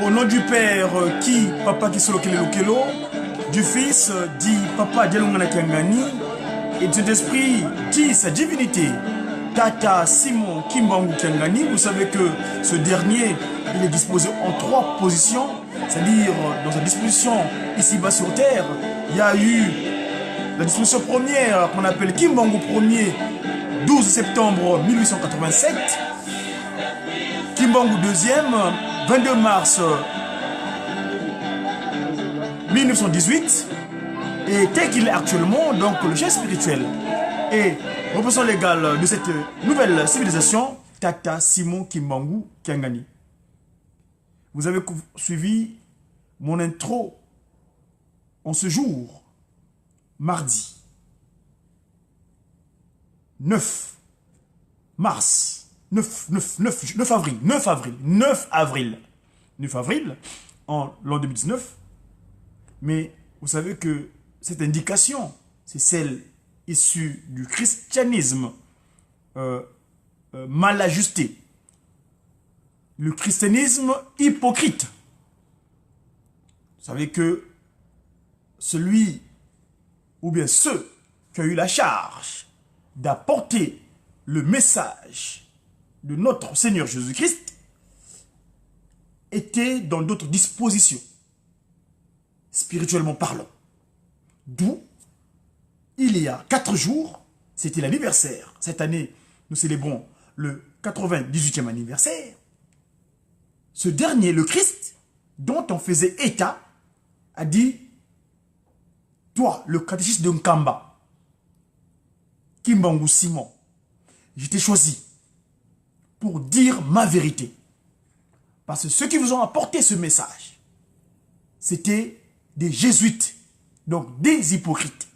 Au nom du Père, qui Papa Kisolo Kelelo, du Fils, dit Papa Dialongana Kiangani, et du Saint-Esprit, dit sa divinité, Tata Simon Kimbangu Kiangani. Vous savez que ce dernier, il est disposé en 3 positions, c'est-à-dire dans sa disposition ici-bas sur terre, il y a eu la disposition première qu'on appelle Kimbangu Ier, 12 septembre 1887, Kimbangu deuxième, 22 mars 1918, et tel qu'il est actuellement, donc le chef spirituel et représentant légal de cette nouvelle civilisation, Tata Simon Kimbangu Kiangani. Vous avez suivi mon intro en ce jour, mardi 9 avril en l'an 2019. Mais vous savez que cette indication, c'est celle issue du christianisme mal ajusté. Le christianisme hypocrite. Vous savez que celui, ou bien ceux qui ont eu la charge d'apporter le message de notre Seigneur Jésus-Christ étaient dans d'autres dispositions, spirituellement parlant. D'où, il y a 4 jours, c'était l'anniversaire. Cette année, nous célébrons le 98e anniversaire. Ce dernier, le Christ, dont on faisait état, a dit, toi, le catéchisme de Nkamba, Kimbangu Simon, je t'ai choisi pour dire ma vérité. Parce que ceux qui vous ont apporté ce message, c'était des jésuites, donc des hypocrites.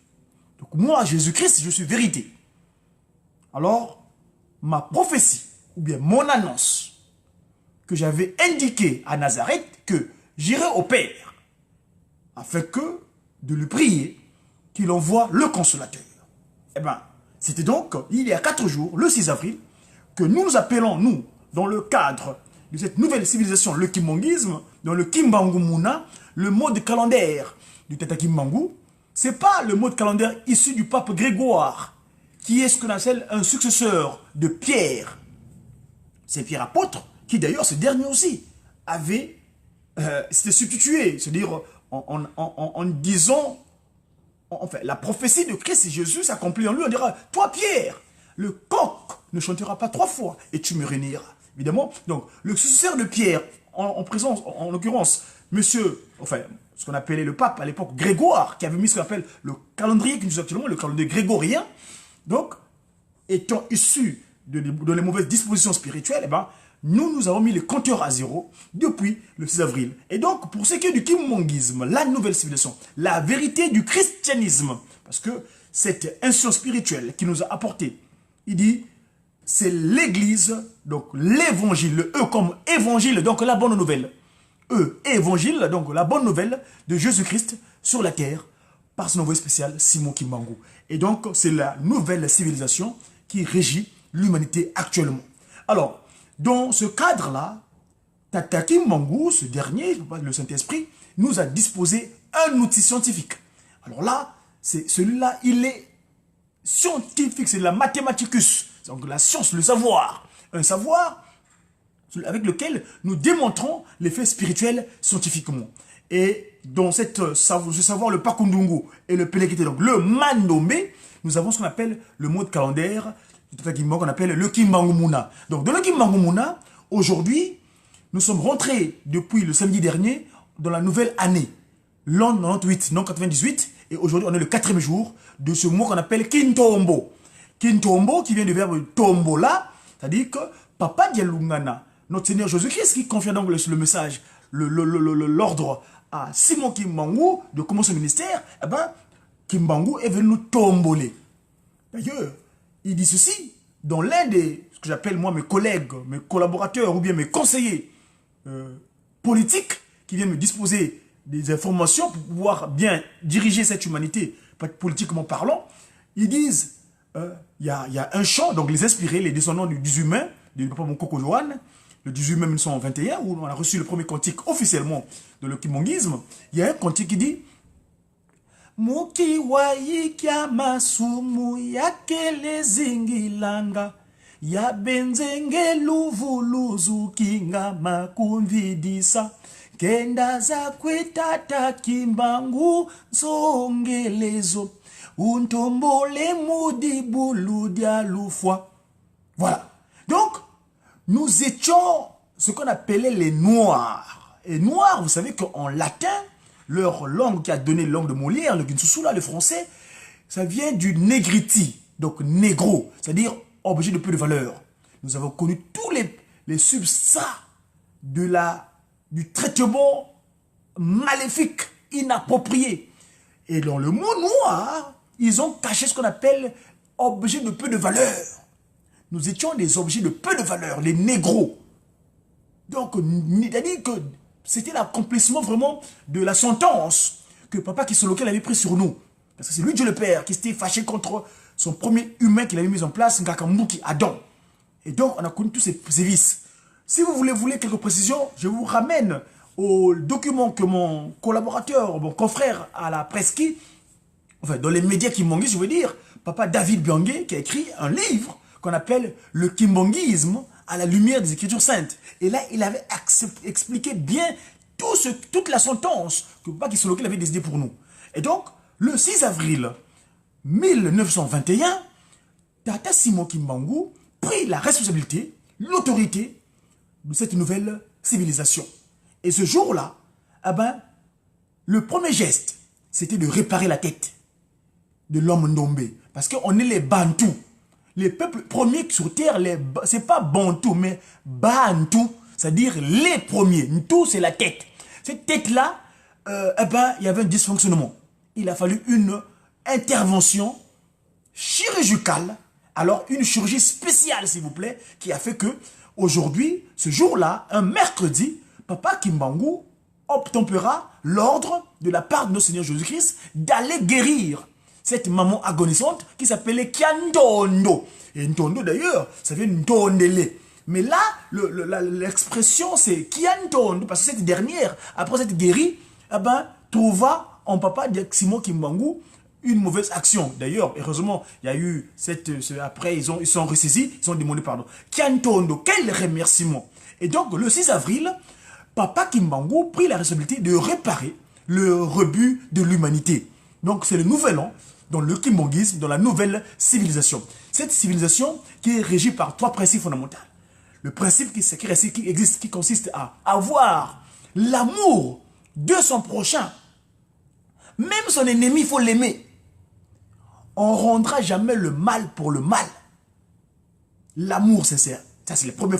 Donc moi, Jésus-Christ, je suis vérité. Alors, ma prophétie, ou bien mon annonce, que j'avais indiquée à Nazareth, que j'irai au Père, afin que de lui prier, qu'il envoie le consolateur. Eh bien, c'était donc, il y a 4 jours, le 6 avril, que nous appelons, nous, dans le cadre de cette nouvelle civilisation, le kimbanguisme, dans le Kimbangu Muna, le mode calendaire du Tata Kimbangu, ce n'est pas le mode calendaire issu du pape Grégoire, qui est ce qu'on appelle un successeur de Pierre. C'est Pierre apôtre, qui d'ailleurs, ce dernier aussi, avait, s'était substitué, c'est-à-dire en disant, enfin, la prophétie de Christ et Jésus s'accomplit en lui, on dira, toi Pierre, le coq ne chantera pas 3 fois et tu me réuniras. Évidemment, donc, le successeur de Pierre, en présence, en l'occurrence, monsieur, enfin, ce qu'on appelait le pape à l'époque, Grégoire, qui avait mis ce qu'on appelle le calendrier que nous actuellement, le calendrier grégorien, donc, étant issu de les mauvaises dispositions spirituelles, eh ben, nous avons mis les compteurs à 0 depuis le 6 avril. Et donc, pour ce qui est du kimbanguisme, la nouvelle civilisation, la vérité du christianisme, parce que cette institution spirituelle qui nous a apporté, il dit, c'est l'église, donc l'évangile, le E comme évangile, donc la bonne nouvelle. E, évangile, donc la bonne nouvelle de Jésus-Christ sur la terre, par son envoyé spécial, Simon Kimbangu. Et donc, c'est la nouvelle civilisation qui régit l'humanité actuellement. Alors, dans ce cadre-là, Tata Kimbangu, ce dernier, le Saint-Esprit, nous a disposé un outil scientifique. Alors là, celui-là, il est scientifique, c'est de la mathématicus, donc la science, le savoir. Un savoir avec lequel nous démontrons les faits spirituels scientifiquement. Et dans ce savoir, le Pakundungu et le Pelekete, donc le Mandombe, nous avons ce qu'on appelle le mode calendaire, qu'on appelle le Kimbangu Muna. Donc dans le Kimbangu Muna, aujourd'hui, nous sommes rentrés depuis le samedi dernier dans la nouvelle année, l'an 98, non 98, et aujourd'hui on est le 4e jour de ce mois qu'on appelle Kintombo. Kintombo qui vient du verbe tombola, c'est-à-dire que Papa Dialungana, notre Seigneur Jésus-Christ, qui confie donc le message, l'ordre à Simon Kimbangu de commencer son ministère, eh ben, Kimbangu est venu nous tomboler. D'ailleurs, il dit ceci dans l'un des, ce que j'appelle moi mes collègues, mes collaborateurs ou bien mes conseillers politiques qui viennent me disposer des informations pour pouvoir bien diriger cette humanité, politiquement parlant. Ils disent, il y a un chant, donc les inspirés, les descendants des humains, du papa Mokoko Johan, le 18 mai 1921, où on a reçu le premier cantique officiellement de le kimbongisme, il y a un cantique qui dit Muki waikia masumu yakele zingilanga ya benzenge luvuluzu kinga makumvidisa kenda za kwetata kimbangu zongelezo untombole mudibulu dialufwa. Voilà. Donc, nous étions ce qu'on appelait les Noirs. Et Noirs, vous savez qu'en latin, leur langue qui a donné langue de Molière, le Ginsusula, le français, ça vient du négriti, donc négro, c'est-à-dire objet de peu de valeur. Nous avons connu tous les substrats du traitement maléfique, inapproprié. Et dans le mot noir, ils ont caché ce qu'on appelle objet de peu de valeur. Nous étions des objets de peu de valeur, les négros. Donc, c'est-à-dire que c'était l'accomplissement vraiment de la sentence que Papa Kisolokel avait pris sur nous. Parce que c'est lui, Dieu le Père, qui s'était fâché contre son premier humain qu'il avait mis en place, Ngakambuki, Adam. Et donc, on a connu tous ces vices. Si vous voulez quelques précisions, je vous ramène au document que mon collaborateur, mon confrère à la Presqu'île, enfin, dans les médias kimbongistes, je veux dire, Papa David Biangué, qui a écrit un livre qu'on appelle le kimbongisme à la lumière des Écritures saintes. Et là, il avait expliqué bien toute la sentence que Papa Kisolokel avait décidé pour nous. Et donc, le 6 avril 1921, Tata Simon Kimbangu prit la responsabilité, l'autorité de cette nouvelle civilisation. Et ce jour-là, le premier geste, c'était de réparer la tête de l'homme Ndombé. Parce qu'on est les Bantous. Les peuples premiers sur terre, c'est pas Bantou, mais Bantou, c'est-à-dire les premiers. Ntou, c'est la tête. Cette tête-là, il y avait un dysfonctionnement. Il a fallu une intervention chirurgicale, alors une chirurgie spéciale, s'il vous plaît, qui a fait que, aujourd'hui, ce jour-là, un mercredi, Papa Kimbangu obtempéra l'ordre de la part de notre Seigneur Jésus-Christ d'aller guérir cette maman agonisante qui s'appelait Kiantondo. Et Ntondo d'ailleurs, ça vient Ntondele. Mais là, l'expression c'est Kiantondo, parce que cette dernière, après cette guérie, trouva en Papa Simon Kimbangu une mauvaise action. D'ailleurs, heureusement, il y a eu après, ils sont ressaisis, ils ont demandé pardon. Kiantondo, quel remerciement! Et donc, le 6 avril, Papa Kimbangu prit la responsabilité de réparer le rebut de l'humanité. Donc, c'est le nouvel an dans le kimbongisme, dans la nouvelle civilisation. Cette civilisation qui est régie par 3 principes fondamentaux. Le principe qui existe, qui consiste à avoir l'amour de son prochain. Même son ennemi, il faut l'aimer. On ne rendra jamais le mal pour le mal. L'amour sincère. Ça, c'est le premier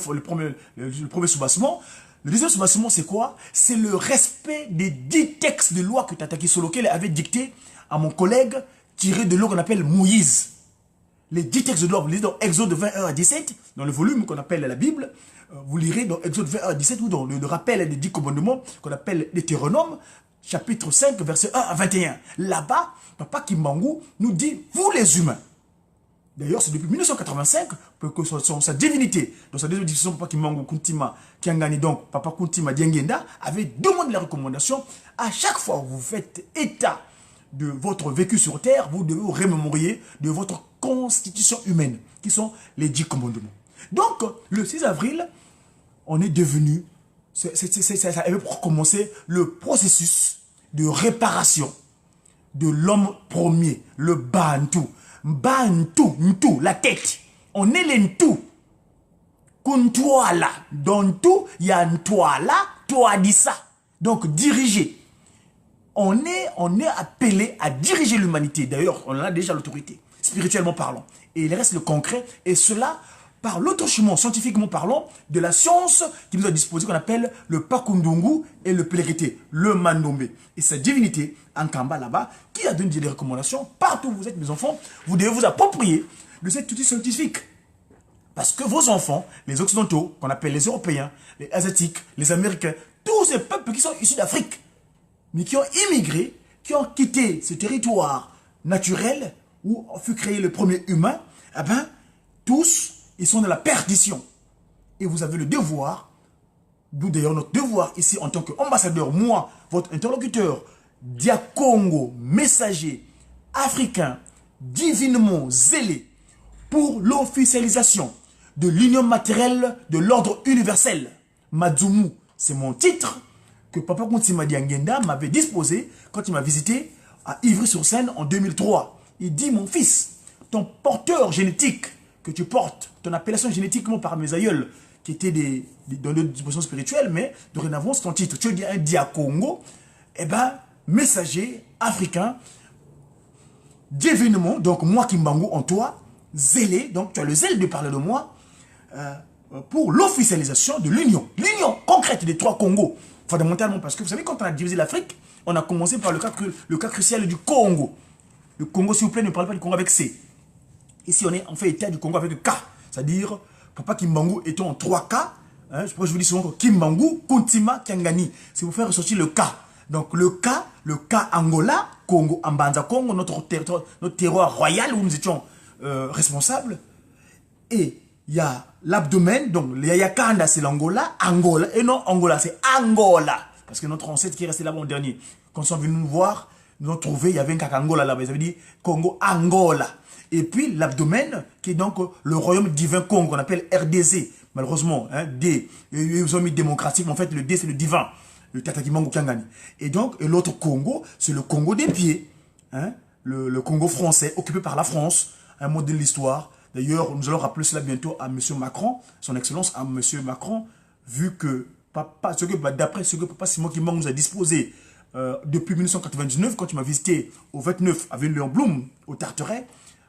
soubassement. Le deuxième soubassement, c'est quoi? C'est le respect des 10 textes de loi que Tata Kisolokel avait dictés à mon collègue, tiré de l'eau qu'on appelle Moïse. Les 10 textes de loi, vous lisez dans Exode 21 à 17, dans le volume qu'on appelle la Bible, vous lirez dans Exode 21 à 17, ou dans le rappel des 10 commandements qu'on appelle Deutéronome, chapitre 5, verset 1 à 21. Là-bas, Papa Kimbangu nous dit, vous les humains, d'ailleurs, c'est depuis 1985 que sa divinité, dans sa deuxième division, Papa Kimbangu Kuntima, Kiangani, donc Papa Kuntima Diengenda, avait demandé la recommandation. À chaque fois que vous faites état de votre vécu sur terre, vous devez vous remémorer de votre constitution humaine, qui sont les 10 commandements. Donc, le 6 avril, on est devenu, ça avait commencé le processus de réparation de l'homme premier, le Bantou. Bantou, Ntou, la tête. On est les Ntou. Kuntouala. Dans Ntou, il y a Ntouala, Touadissa. Donc, diriger. On est appelé à diriger l'humanité. D'ailleurs, on a déjà l'autorité, spirituellement parlant. Et il reste le concret. Et cela, par l'autrechiement, scientifiquement parlant, de la science qui nous a disposé, qu'on appelle le Pakundungu et le Pélégrité, le Mandombe. Et cette divinité, en Kamba là-bas, qui a donné des recommandations, partout où vous êtes, mes enfants, vous devez vous approprier de cet outil scientifique. Parce que vos enfants, les Occidentaux, qu'on appelle les Européens, les Asiatiques, les Américains, tous ces peuples qui sont issus d'Afrique, mais qui ont immigré, qui ont quitté ce territoire naturel où fut créé le premier humain, tous, ils sont dans la perdition. Et vous avez le devoir D'où d'ailleurs notre devoir ici en tant qu'ambassadeur, moi, votre interlocuteur, Dia-Congo, messager africain, divinement zélé pour l'officialisation de l'union matérielle de l'ordre universel. Madzumu, c'est mon titre que Papa Kontima Diangenda m'avait disposé quand il m'a visité à Ivry-sur-Seine en 2003. Il dit, mon fils, ton porteur génétique que tu portes, ton appellation génétique par mes aïeuls, qui étaient dans d'autres dispositions spirituelles, mais dorénavant, c'est ton titre. Tu dis un Dia-Congo, eh bien, messager africain, d'événements, donc moi Kimbangu en toi, zélé, donc tu as le zèle de parler de moi, pour l'officialisation de l'union. L'union concrète des trois Congos, fondamentalement, parce que vous savez, quand on a divisé l'Afrique, on a commencé par le cas crucial du Congo. Le Congo, s'il vous plaît, ne parle pas du Congo avec C. Ici, on fait état du Congo avec K, c'est-à-dire Papa Kimbangu étant en 3 K, hein, je vous dis souvent que Kimbangu, Kuntima, Kiangani, c'est pour faire ressortir le K. Donc le K Angola, Congo, Ambanza Congo, notre terroir royal où nous étions responsables. Et il y a l'abdomen, donc le Yayakanda c'est l'Angola, Angola, et non Angola, c'est Angola. Parce que notre ancêtre qui est resté là-bas en dernier, quand ils sont venus nous voir, nous avons trouvé, il y avait un Angola là-bas, ils avaient dit Congo, Angola. Et puis l'abdomen, qui est donc le royaume divin Congo, qu'on appelle RDC, malheureusement, hein, D, ils ont mis démocratique, mais en fait le D c'est le divin, le Tatakimangu Kiangani. Et donc, l'autre Congo, c'est le Congo des pieds, hein, le Congo français, occupé par la France, un mot de l'histoire. D'ailleurs, nous allons rappeler cela bientôt à M. Macron, son excellence à M. Macron, vu que, d'après ce que Papa Simon Kimbangu nous a disposé depuis 1999, quand il m'a visité au 29 avenue Léon Blum, au Tarteret,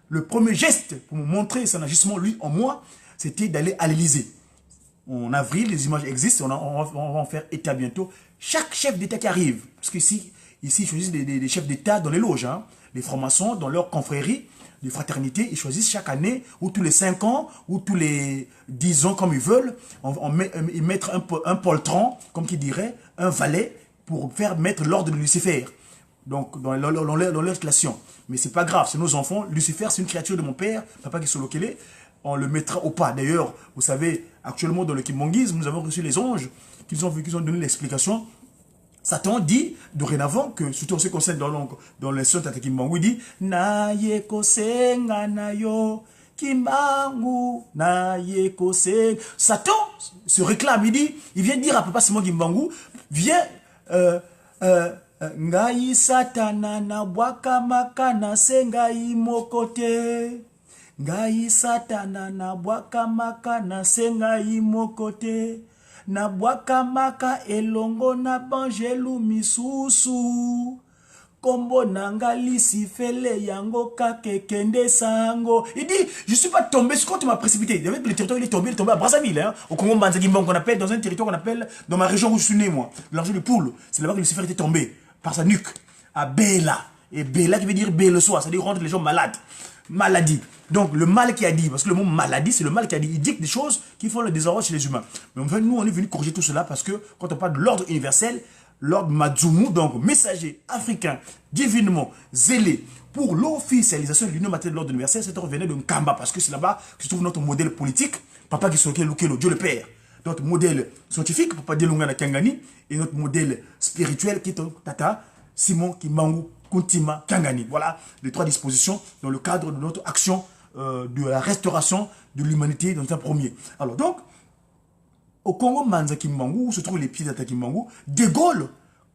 le premier geste pour me montrer son agissement, lui, en moi, c'était d'aller à l'Élysée. En avril, les images existent, on va en faire état bientôt. Chaque chef d'État qui arrive, parce qu'ici, ils choisissent des chefs d'État dans les loges, hein, les francs-maçons, dans leur confrérie, de fraternité, ils choisissent chaque année, ou tous les 5 ans, ou tous les 10 ans, comme ils veulent, ils mettent un poltron, comme qui dirait, un valet, pour faire mettre l'ordre de Lucifer. Donc, dans leur classation. Mais c'est pas grave, c'est nos enfants. Lucifer, c'est une créature de mon père, Papa Kisolokele. On le mettra au pas. D'ailleurs, vous savez, actuellement dans le kimbanguisme, nous avons reçu les anges qui nous ont donné l'explication. Satan dit dorénavant que, surtout en ce qui concerne dans les sons de Kimbangu, il dit na yeko senga na yo Kimbangu na yeko senga. Satan se réclame, il vient dire à Papa Simon Kimbangu, viens, ngai satana na bwaka makana sengai mokote. Ngai satana na bwaka maka na sengai mokote. Na bwaka maka elongo na banjelu misusu. Kombo nanga lisifele yango kakekende sango. Il dit, je ne suis pas tombé, quand tu m'as précipité. Le territoire, il est tombé à Brazzaville, hein, au Congo Mbanza-Kimbangu, qu'on appelle, dans un territoire qu'on appelle, dans ma région où je suis né, moi, l'argent de poule. C'est là-bas que Lucifer était tombé, par sa nuque, à Bela. Et Bela qui veut dire Bela le soir, c'est-à-dire rendre les gens malades. Maladie. Donc le mal qui a dit, parce que le mot maladie, c'est le mal qui a dit. Il dicte des choses qui font le désordre chez les humains. Mais en fait, nous, on est venu corriger tout cela parce que quand on parle de l'ordre universel, l'ordre Madzumu, donc messager africain, divinement zélé pour l'officialisation de l'union matérielle de l'ordre universel, cet ordre venait de Nkamba parce que c'est là-bas que se trouve notre modèle politique, Papa Kisolokele Lukelo, Dieu le Père. Notre modèle scientifique, Papa Delungana Kiangani, et notre modèle spirituel qui est Tata Simon Kimbangu Kuntima Kiangani. Voilà les 3 dispositions dans le cadre de notre action de la restauration de l'humanité dans un premier. Alors donc, au Congo Mbanza Kimbangu, où se trouvent les pieds d'Ata Kimbangu, De Gaulle,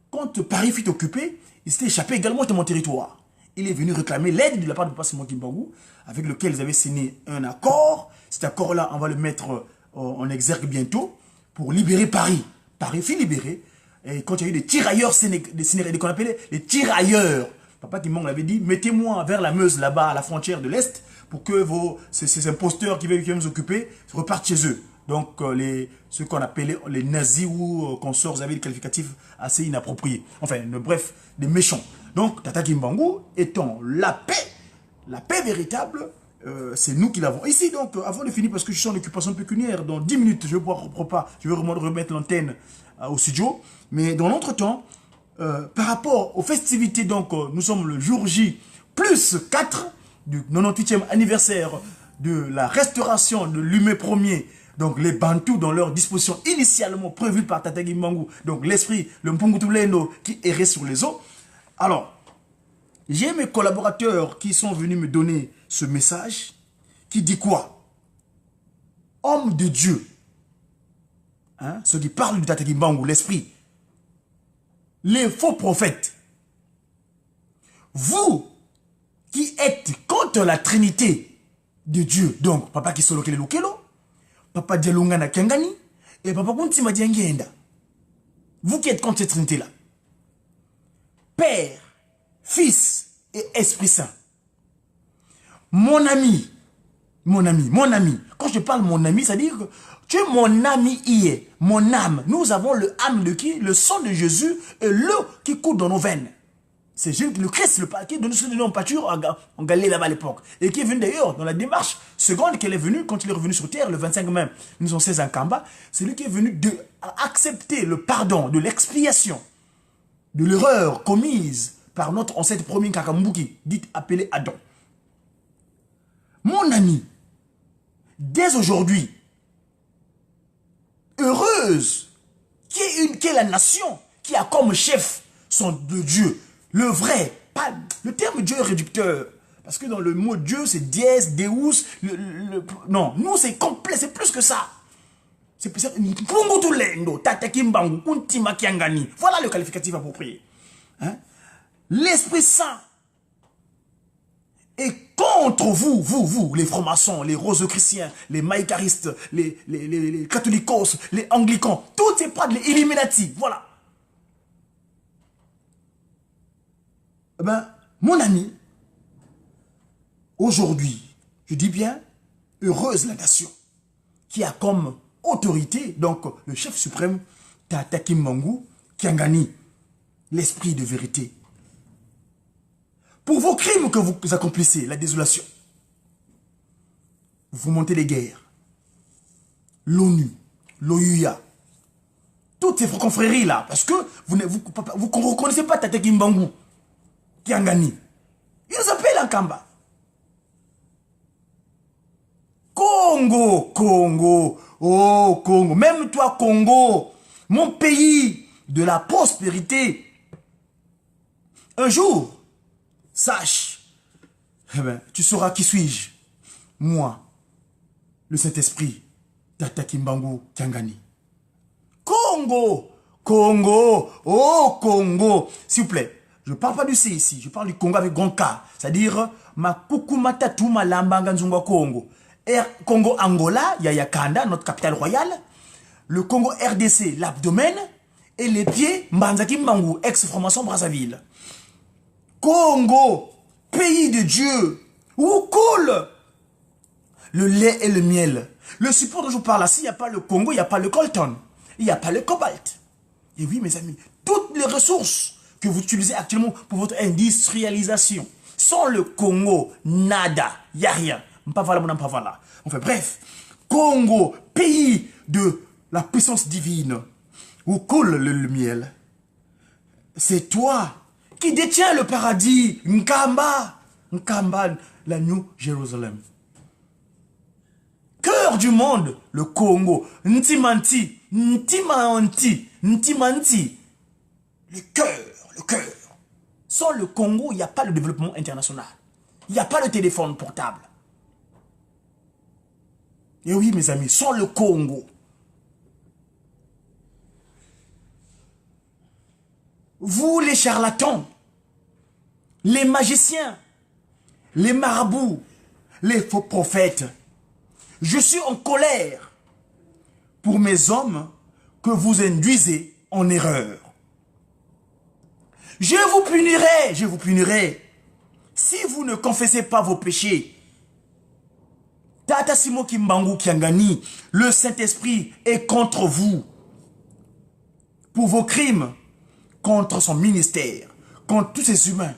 quand Paris fut occupé, il s'était échappé également de mon territoire. Il est venu réclamer l'aide de la part de Papa Simon Kimbangu, avec lequel ils avaient signé un accord. Cet accord-là, on va le mettre en exergue bientôt, pour libérer Paris. Paris fut libéré. Et quand il y a eu des tirailleurs sénégalais, qu'on appelait les tirailleurs, Papa Kimbangu avait dit, mettez-moi vers la Meuse, là-bas, à la frontière de l'Est, pour que ces imposteurs qui veulent nous occuper repartent chez eux. Donc, ceux qu'on appelait les nazis ou consorts avaient des qualificatifs assez inappropriés. Enfin, bref, des méchants. Donc, Tata Kimbangu étant la paix véritable, c'est nous qui l'avons. Ici, donc, avant de finir, parce que je suis en occupation pécuniaire, dans 10 minutes, je vais pouvoir je vais remettre l'antenne au studio. Mais dans l'entretemps, par rapport aux festivités, donc, nous sommes le jour J plus 4 du 98e anniversaire de la restauration de l'humain premier Donc les Bantous dans leur disposition initialement prévue par Tata Kimbangu, donc l'esprit, le Mpungutulendo qui errait sur les eaux. Alors, j'ai mes collaborateurs qui sont venus me donner ce message qui dit quoi? Homme de Dieu, hein, ceux qui parlent de Tata Kimbangu, l'esprit, les faux prophètes, vous qui êtes contre la Trinité de Dieu, donc Papa Kisolo Kele Lukelo, Papa Dialungana Kangani et Papa Kuntima Diangenda, vous qui êtes contre cette Trinité-là, Père, Fils et Esprit Saint, mon ami, quand je parle mon ami, ça veut dire que tu es mon ami hier, mon âme. Nous avons le âme de qui? Le sang de Jésus et l'eau qui coule dans nos veines. C'est le Christ, le qui donne ce nom en pâture en Galilée là-bas à l'époque. Et qui est venu d'ailleurs dans la démarche seconde qu'elle est venue, quand il est revenu sur terre, le 25 mai 1916 en Kamba, c'est lui qui est venu accepter le pardon, de l'expiation, de l'erreur commise par notre ancêtre premier Kakambuki, dit appelé Adam. Mon ami, dès aujourd'hui, heureuse, qui est la nation qui a comme chef son de Dieu, le vrai, pas le terme Dieu est réducteur, parce que dans le mot Dieu c'est dièse, deus, non, nous c'est complet, c'est plus que ça. C'est voilà le qualificatif approprié. Hein? L'Esprit Saint est contre vous, les francs-maçons, les rosechristiens, les maïcaristes, les catholicos, les anglicans, tous ces prêtres, les Illuminati, voilà. Eh ben, mon ami, aujourd'hui, je dis bien, heureuse la nation, qui a comme autorité, donc le chef suprême, Tata Kimbangu, Kiangani, l'esprit de vérité. Pour vos crimes que vous accomplissez, la désolation, vous montez les guerres, l'ONU, l'OUA, toutes ces confréries-là, parce que vous ne reconnaissez pas Tata Kimbangu, Kiangani. Il nous appelle en Kamba. Congo, oh Congo, même toi Congo, mon pays de la prospérité. Un jour, sache, eh ben, tu sauras qui suis-je. Moi, le Saint-Esprit, Tata Kimbangu Kiangani. Congo, oh Congo, s'il vous plaît. Je ne parle pas du C ici, je parle du Congo avec grand K. C'est-à-dire, ma kukumata tuma lambanga nzunga Congo. Congo Angola, Yaya Kanda, notre capitale royale. Le Congo RDC, l'abdomen. Et les pieds, Mbanzaki Mbangu, ex-formation Brazzaville. Congo, pays de Dieu, où coule le lait et le miel. Le support dont je vous parle là, s'il n'y a pas le Congo, il n'y a pas le coltan, il n'y a pas le cobalt. Et oui, mes amis, toutes les ressources que vous utilisez actuellement pour votre industrialisation, sans le Congo, nada, il n'y a rien. Enfin bref, Congo, pays de la puissance divine, où coule le miel. C'est toi qui détient le paradis, Nkamba, la New Jérusalem. Cœur du monde, le Congo, Ntimanti, Ntimanti, le cœur. Sans le Congo, il n'y a pas de développement international. Il n'y a pas de téléphone portable. Et oui, mes amis, sans le Congo. Vous, les charlatans, les magiciens, les marabouts, les faux prophètes, je suis en colère pour mes hommes que vous induisez en erreur. Je vous punirai, si vous ne confessez pas vos péchés. Tata Simo Kimbangu Kiangani, le Saint-Esprit est contre vous. Pour vos crimes, contre son ministère, contre tous ces humains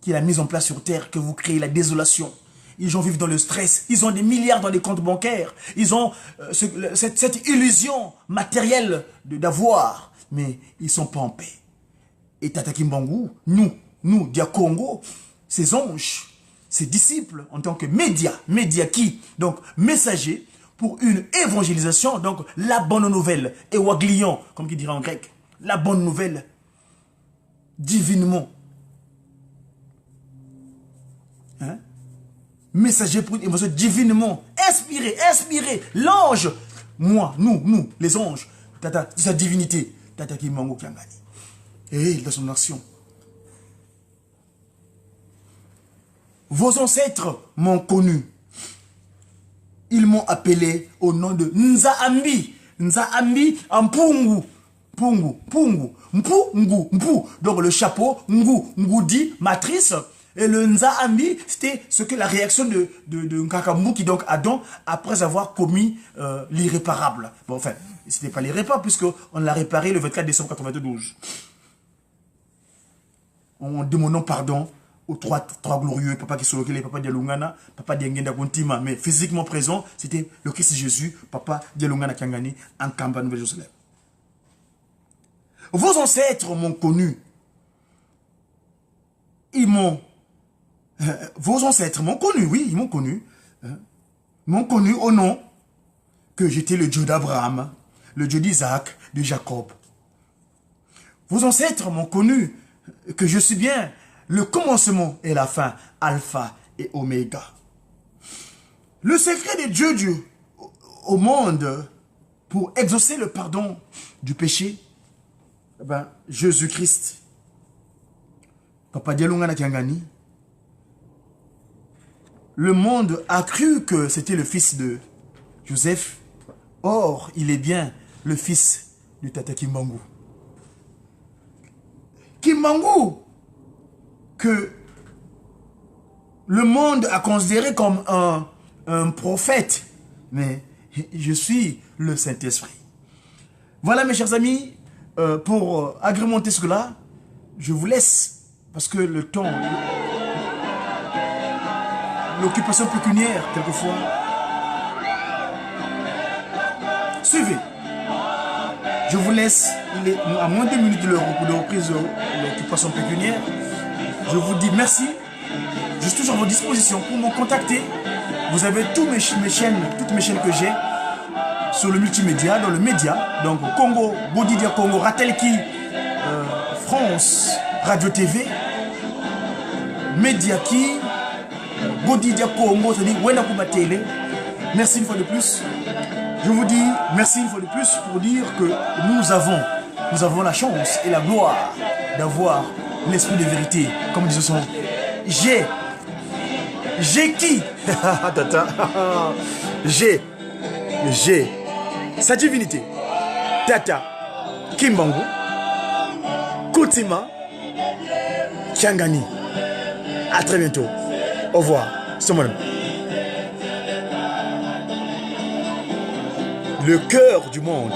qu'il a mis en place sur terre, que vous créez la désolation. Ils vivent dans le stress, ils ont des milliards dans les comptes bancaires, ils ont cette illusion matérielle d'avoir, mais ils ne sont pas en paix. Et Tata Kimbangu, nous, Dia Congo, ses anges, ses disciples, en tant que média qui, donc messager, pour une évangélisation, donc la bonne nouvelle, Ewaglion, comme il dirait en grec, la bonne nouvelle, divinement. Hein? Messager pour une émotion divinement, inspiré, l'ange, moi, nous, les anges, tata, sa divinité, tata qui mango kiangani. Et dans son action. Vos ancêtres m'ont connu. Ils m'ont appelé au nom de Nzaambi. Nzaambi en Pungu. Pungu. Mpu. Donc le chapeau, Ngu dit matrice. Et le Nzaambi, c'était ce que la réaction de Nkakambu qui donc Adam, après avoir commis l'irréparable. Bon, enfin, ce n'était pas l'irréparable puisqu'on l'a réparé le 24 décembre 92. En demandant pardon aux trois glorieux, Papa Kisolokele, Papa Dialungana, Papa Diengenda Kontima, mais physiquement présent, c'était le Christ Jésus, Papa Dialungana Kiangani, en Kamba, Nouvelle-Jérusalem. Vos ancêtres m'ont connu. Vos ancêtres m'ont connu, oui, ils m'ont connu. M'ont connu au nom que j'étais le Dieu d'Abraham, le Dieu d'Isaac, de Jacob. Vos ancêtres m'ont connu que je suis bien le commencement et la fin, Alpha et Oméga. Le secret de Dieu au monde pour exaucer le pardon du péché, Jésus-Christ, Papa Dialungana Kiangani, le monde a cru que c'était le fils de Joseph. Or, il est bien le fils de Tata Kimbangu. Kimbangu, que le monde a considéré comme un prophète. Mais je suis le Saint-Esprit. Voilà mes chers amis, pour agrémenter cela, je vous laisse, parce que le temps, l'occupation pécuniaire, quelquefois. Suivez. Je vous laisse, il est à moins de 2 minutes de reprise de l'occupation pécuniaire. Je vous dis merci. Je suis toujours à vos dispositions pour me contacter. Vous avez toutes mes chaînes que j'ai sur le multimédia, dans le média. Donc Congo, Bodidia Congo, Ratelki, France, Radio TV, Mediaki, Bodidia Congo, c'est-à-dire Wenakuba Télé. Merci une fois de plus. Je vous dis merci une fois de plus pour dire que nous avons la chance et la gloire d'avoir l'esprit de vérité. Comme disent son j'ai qui Tata. J'ai sa divinité. Tata Kimbangu Kotima Kiangani. À très bientôt. Au revoir. C'est moi-même. Le cœur du monde.